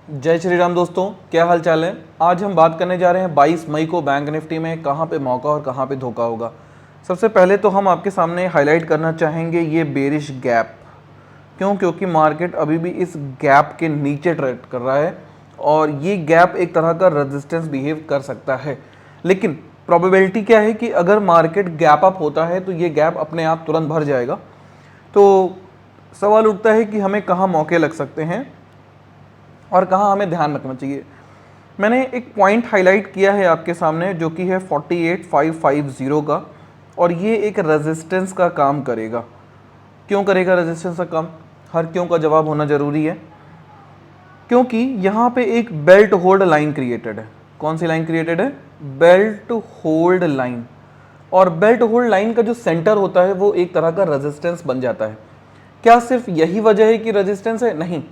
जय श्री राम दोस्तों, क्या हाल चाल है। आज हम बात करने जा रहे हैं 22 मई को बैंक निफ्टी में कहां पे मौका और कहां पे धोखा होगा। सबसे पहले तो हम आपके सामने हाईलाइट करना चाहेंगे ये बेरिश गैप। क्यों? क्योंकि मार्केट अभी भी इस गैप के नीचे ट्रेड कर रहा है और ये गैप एक तरह का रेजिस्टेंस बिहेव कर सकता है। लेकिन प्रोबेबिलिटी क्या है कि अगर मार्केट गैप अप होता है तो ये गैप अपने आप तुरंत भर जाएगा। तो सवाल उठता है कि हमें कहाँ मौके लग सकते हैं और कहाँ हमें ध्यान रखना चाहिए। मैंने एक पॉइंट हाईलाइट किया है आपके सामने जो कि है 48550 का, और ये एक रेजिस्टेंस का काम करेगा। क्यों करेगा रेजिस्टेंस का काम? हर क्यों का जवाब होना ज़रूरी है। क्योंकि यहाँ पे एक बेल्ट होल्ड लाइन क्रिएटेड है। कौन सी लाइन क्रिएटेड है? Belt hold line. और बेल्ट होल्ड लाइन का जो सेंटर होता है वो एक तरह का रेजिस्टेंस बन जाता है। क्या सिर्फ यही वजह है कि रेजिस्टेंस है? नहीं,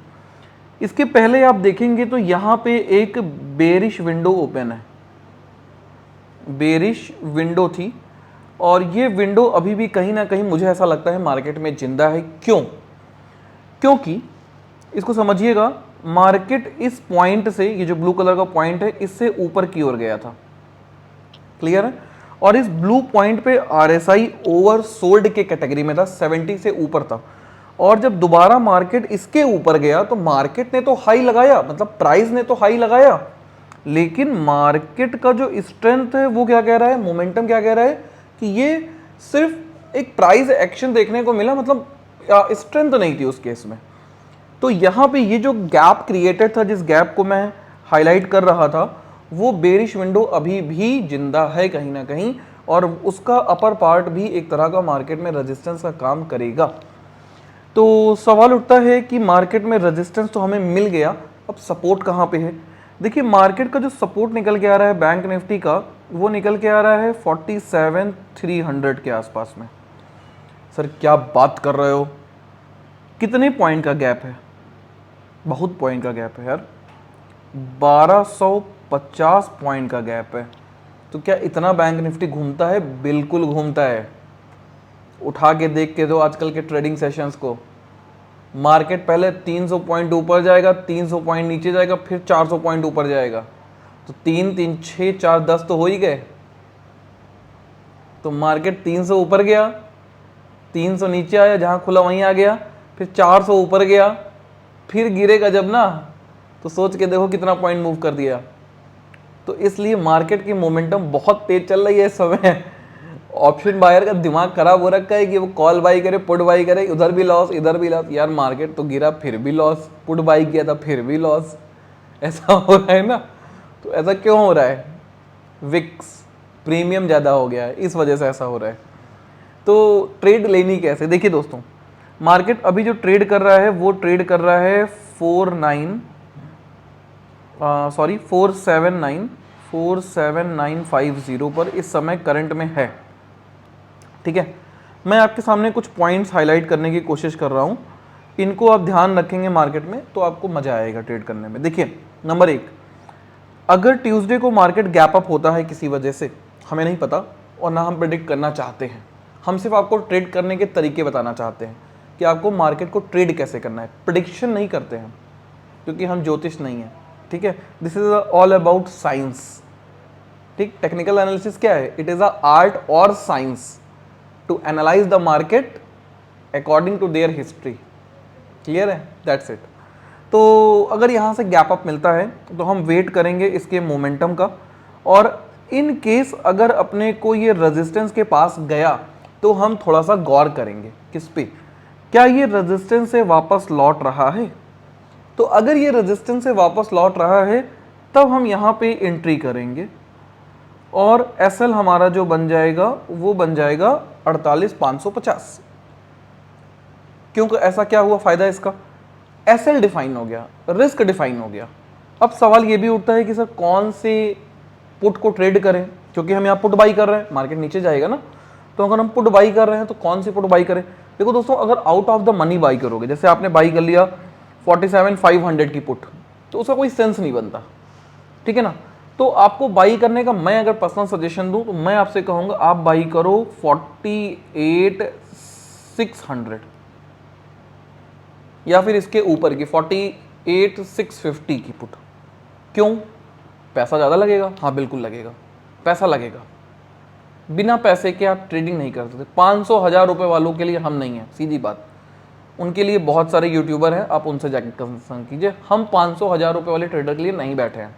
इसके पहले आप देखेंगे तो यहाँ पे एक बेरिश विंडो ओपन है, बेरिश विंडो थी, और ये विंडो अभी भी कहीं ना कहीं मुझे ऐसा लगता है मार्केट में जिंदा है। क्यों? क्योंकि इसको समझिएगा, मार्केट इस पॉइंट से, ये जो ब्लू कलर का पॉइंट है, इससे ऊपर की ओर गया था। क्लियर है? और इस ब्लू पॉइंट पे आरएसआई ओवर सोल्ड के कैटेगरी में था, 70 से ऊपर था। और जब दोबारा मार्केट इसके ऊपर गया तो मार्केट ने तो हाई लगाया, मतलब प्राइस ने तो हाई लगाया, लेकिन मार्केट का जो स्ट्रेंथ है वो क्या कह रहा है, मोमेंटम क्या कह रहा है कि ये सिर्फ एक प्राइस एक्शन देखने को मिला, मतलब स्ट्रेंथ नहीं थी उस केस में। तो यहाँ पे ये जो गैप क्रिएटेड था, जिस गैप को मैं हाईलाइट कर रहा था, वो बेरिश विंडो अभी भी जिंदा है कहीं ना कहीं, और उसका अपर पार्ट भी एक तरह का मार्केट में रेजिस्टेंस का काम करेगा। तो सवाल उठता है कि मार्केट में रेजिस्टेंस तो हमें मिल गया, अब सपोर्ट कहाँ पे है। देखिए, मार्केट का जो सपोर्ट निकल के आ रहा है बैंक निफ्टी का, वो निकल के आ रहा है 47,300 के आसपास में। सर क्या बात कर रहे हो, कितने पॉइंट का गैप है? बहुत पॉइंट का गैप है यार, 1250 पॉइंट का गैप है। तो क्या इतना बैंक निफ्टी घूमता है? बिल्कुल घूमता है। उठा के देख के दो आजकल के ट्रेडिंग सेशंस को। मार्केट पहले 300 पॉइंट ऊपर जाएगा, 300 पॉइंट नीचे जाएगा, फिर 400 पॉइंट ऊपर जाएगा। तो 3 3 6 4 10 तो हो ही गए। तो मार्केट 300 ऊपर गया, 300 नीचे आया, जहां खुला वहीं आ गया, फिर 400 ऊपर गया, फिर गिरेगा जब ना, तो सोच के देखो कितना पॉइंट मूव कर दिया। तो इसलिए मार्केट की मोमेंटम बहुत तेज चल रही है इस समय। ऑप्शन बायर का दिमाग खराब हो रखा है कि वो कॉल बाई करे, पुट बाई करे, उधर भी लॉस इधर भी लॉस। यार मार्केट तो गिरा फिर भी लॉस, पुट बाई किया था फिर भी लॉस, ऐसा हो रहा है ना। तो ऐसा क्यों हो रहा है? विक्स प्रीमियम ज़्यादा हो गया है, इस वजह से ऐसा हो रहा है। तो ट्रेड लेनी कैसे? देखिए दोस्तों, मार्केट अभी जो ट्रेड कर रहा है वो ट्रेड कर रहा है 47950 पर इस समय करंट में है। ठीक है, मैं आपके सामने कुछ पॉइंट्स हाईलाइट करने की कोशिश कर रहा हूं, इनको आप ध्यान रखेंगे मार्केट में तो आपको मजा आएगा ट्रेड करने में। देखिए, नंबर 1, अगर ट्यूसडे को मार्केट गैप अप होता है किसी वजह से, हमें नहीं पता और ना हम प्रेडिक्ट करना चाहते हैं, हम सिर्फ आपको ट्रेड करने के तरीके बताना चाहते हैं कि आपको मार्केट को ट्रेड कैसे करना है। प्रेडिक्शन नहीं करते हैं क्योंकि हम ज्योतिष नहीं है। ठीक है, this is all about science. ठीक, टेक्निकल एनालिसिस क्या है? इट इज अ आर्ट और science to analyse the market according to their history. Clear है? That's it. तो अगर यहाँ से गैप अप मिलता है तो हम वेट करेंगे इसके मोमेंटम का, और इन केस अगर अपने को ये रेजिस्टेंस के पास गया तो हम थोड़ा सा गौर करेंगे किस पे, क्या ये रेजिस्टेंस से वापस लौट रहा है। तो अगर ये रेजिस्टेंस से वापस लौट रहा है तब हम यहाँ पे एंट्री करेंगे, और एसएल हमारा जो बन जाएगा वो बन जाएगा 48,550। क्योंकि ऐसा क्या हुआ फायदा इसका? एसएल डिफाइन हो गया, रिस्क डिफाइन हो गया। अब सवाल ये भी उठता है कि सर कौन से पुट को ट्रेड करें, क्योंकि हम यहाँ पुट बाई कर रहे हैं, मार्केट नीचे जाएगा ना। तो अगर हम पुट बाई कर रहे हैं तो कौन सी पुट बाई करें? देखो दोस्तों, अगर out of the money by करोगे, जैसे आपने बाई कर लिया 47,500 की पुट, तो उसका कोई सेंस नहीं बनता। ठीक है ना। तो आपको बाई करने का मैं अगर पर्सनल सजेशन दूं तो मैं आपसे कहूंगा आप बाई करो 48,600 या फिर इसके ऊपर की 8650 की पुट। क्यों? पैसा ज़्यादा लगेगा? हाँ बिल्कुल लगेगा, पैसा लगेगा। बिना पैसे के आप ट्रेडिंग नहीं कर सकते। 500-1000 रुपये वालों के लिए हम नहीं हैं, सीधी बात। उनके लिए बहुत सारे यूट्यूबर हैं, आप उनसे जाकर कंसल्ट कीजिए। हम 500-1000 रुपये वाले ट्रेडर के लिए नहीं बैठे हैं।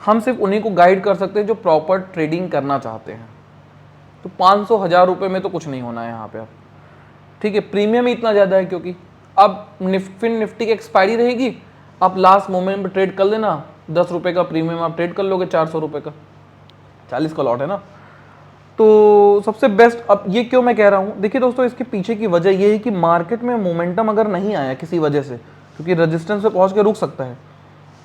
हम सिर्फ उन्हीं को गाइड कर सकते हैं जो प्रॉपर ट्रेडिंग करना चाहते हैं। तो 500-1000 रुपये में तो कुछ नहीं होना है यहाँ पे आप, ठीक है। प्रीमियम ही इतना ज़्यादा है क्योंकि अब निफ्टी की एक्सपायरी रहेगी, आप लास्ट मोमेंट में ट्रेड कर लेना, 10 रुपये का प्रीमियम आप ट्रेड कर लोगे, 400 रुपये का, 40 का लॉट है ना। तो सबसे बेस्ट, अब ये क्यों मैं कह रहा हूँ, देखिए दोस्तों, इसके पीछे की वजह ये है कि मार्केट में मोमेंटम अगर नहीं आया किसी वजह से, क्योंकि रेजिस्टेंस पे पहुँच के रुक सकता है,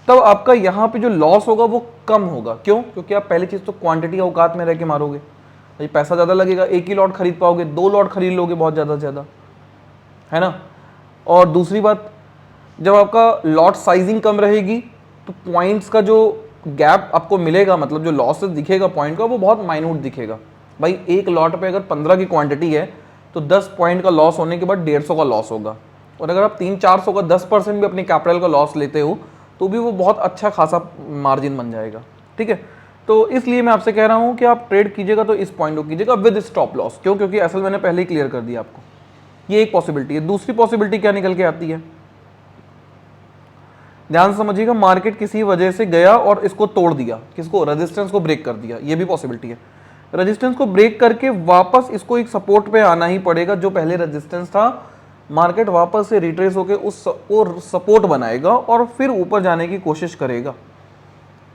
तब आपका यहाँ पे जो लॉस होगा वो कम होगा। क्यों? क्योंकि आप पहली चीज़ तो क्वांटिटी औकात में रह के मारोगे, भाई पैसा ज़्यादा लगेगा, एक ही लॉट खरीद पाओगे, 2 लॉट खरीद लोगे बहुत ज़्यादा से ज़्यादा, है ना। और दूसरी बात, जब आपका लॉट साइजिंग कम रहेगी तो पॉइंट्स का जो गैप आपको मिलेगा, मतलब जो लॉसेस दिखेगा पॉइंट का, वो बहुत माइन्यूट दिखेगा। भाई एक लॉट पे अगर 15 की क्वांटिटी है तो 10 पॉइंट का लॉस होने के बाद 150 का लॉस होगा। और अगर आप 300-400 का 10% भी अपनी कैपिटल का लॉस लेते हो तो भी वो बहुत अच्छा खासा मार्जिन बन जाएगा, ठीक है। तो इसलिए मैं आपसे कह रहा हूँ कि आप ट्रेड कीजिएगा तो इस पॉइंट को कीजिएगा विद स्टॉप लॉस। क्यों? क्योंकि असल मैंने पहले ही क्लियर कर दिया आपको, ये एक पॉसिबिलिटी है। दूसरी पॉसिबिलिटी क्या निकल के आती है, ध्यान से समझिएगा, मार्केट किसी वजह से गया और इसको तोड़ दिया, किसको? रेजिस्टेंस को ब्रेक कर दिया, ये भी पॉसिबिलिटी है। रेजिस्टेंस को ब्रेक करके वापस इसको एक सपोर्ट पे आना ही पड़ेगा, जो पहले रेजिस्टेंस था, मार्केट वापस से रिट्रेस होकर उस सपोर्ट बनाएगा और फिर ऊपर जाने की कोशिश करेगा।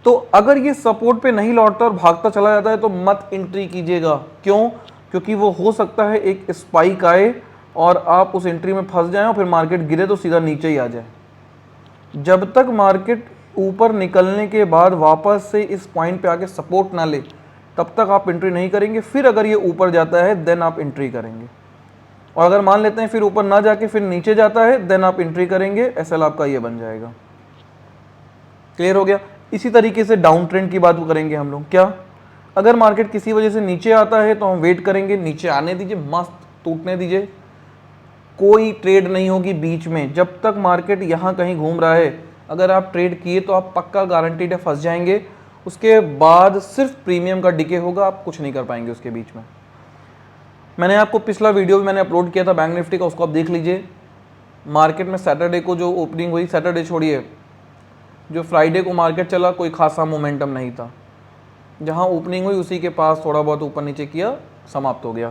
तो अगर ये सपोर्ट पे नहीं लौटता और भागता चला जाता है तो मत एंट्री कीजिएगा। क्यों? क्योंकि वो हो सकता है एक स्पाइक आए और आप उस एंट्री में फंस जाएं और फिर मार्केट गिरे तो सीधा नीचे ही आ जाए। जब तक मार्केट ऊपर निकलने के बाद वापस से इस पॉइंट पे आके सपोर्ट ना ले, तब तक आप एंट्री नहीं करेंगे। फिर अगर ये ऊपर जाता है देन आप एंट्री करेंगे, और अगर मान लेते हैं फिर ऊपर ना जाके फिर नीचे जाता है देन आप एंट्री करेंगे। एसएल आपका ये बन जाएगा। क्लियर हो गया? इसी तरीके से डाउन ट्रेंड की बात करेंगे हम लोग। क्या? अगर मार्केट किसी वजह से नीचे आता है तो हम वेट करेंगे, नीचे आने दीजिए, मस्त टूटने दीजिए, कोई ट्रेड नहीं होगी बीच में जब तक मार्केट यहाँ कहीं घूम रहा है। अगर आप ट्रेड किए तो आप पक्का गारंटीड है फंस जाएंगे। उसके बाद सिर्फ प्रीमियम का डिके होगा, आप कुछ नहीं कर पाएंगे उसके बीच में। मैंने आपको पिछला वीडियो भी मैंने अपलोड किया था बैंक निफ्टी का, उसको आप देख लीजिए। मार्केट में सैटरडे को जो ओपनिंग हुई, सैटरडे छोड़िए, जो फ्राइडे को मार्केट चला, कोई खासा मोमेंटम नहीं था। जहां ओपनिंग हुई उसी के पास थोड़ा बहुत ऊपर नीचे किया, समाप्त हो गया।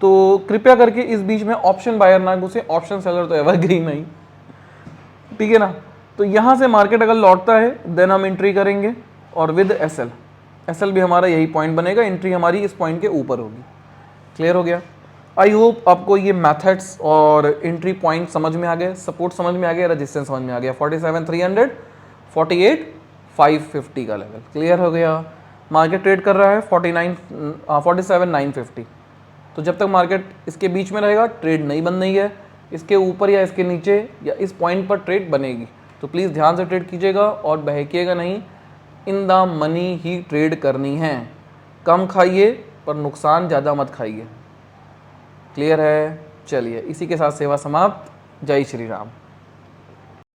तो कृपया करके इस बीच में ऑप्शन बायर ना घुसे, ऑप्शन सेलर तो एवरग्रीन नहीं, ठीक है ना। तो यहाँ से मार्केट अगर लौटता है देन हम एंट्री करेंगे, और विद एसएल भी हमारा यही पॉइंट बनेगा, एंट्री हमारी इस पॉइंट के ऊपर होगी। क्लियर हो गया? आई होप आपको ये मेथड्स और एंट्री पॉइंट समझ में आ गए, सपोर्ट समझ में आ गया, रेजिस्टेंस समझ में आ गया। 47,300, 48,550 का लेवल क्लियर हो गया। मार्केट ट्रेड कर रहा है 47,950। तो जब तक मार्केट इसके बीच में रहेगा ट्रेड नहीं बन रही है, इसके ऊपर या इसके नीचे या इस पॉइंट पर ट्रेड बनेगी। तो प्लीज़ ध्यान से ट्रेड कीजिएगा और बहकिएगा नहीं, in the money he trade करनी है। कम खाइए पर नुकसान ज़्यादा मत खाइए। क्लियर है? चलिए, इसी के साथ सेवा समाप्त। जय श्री राम।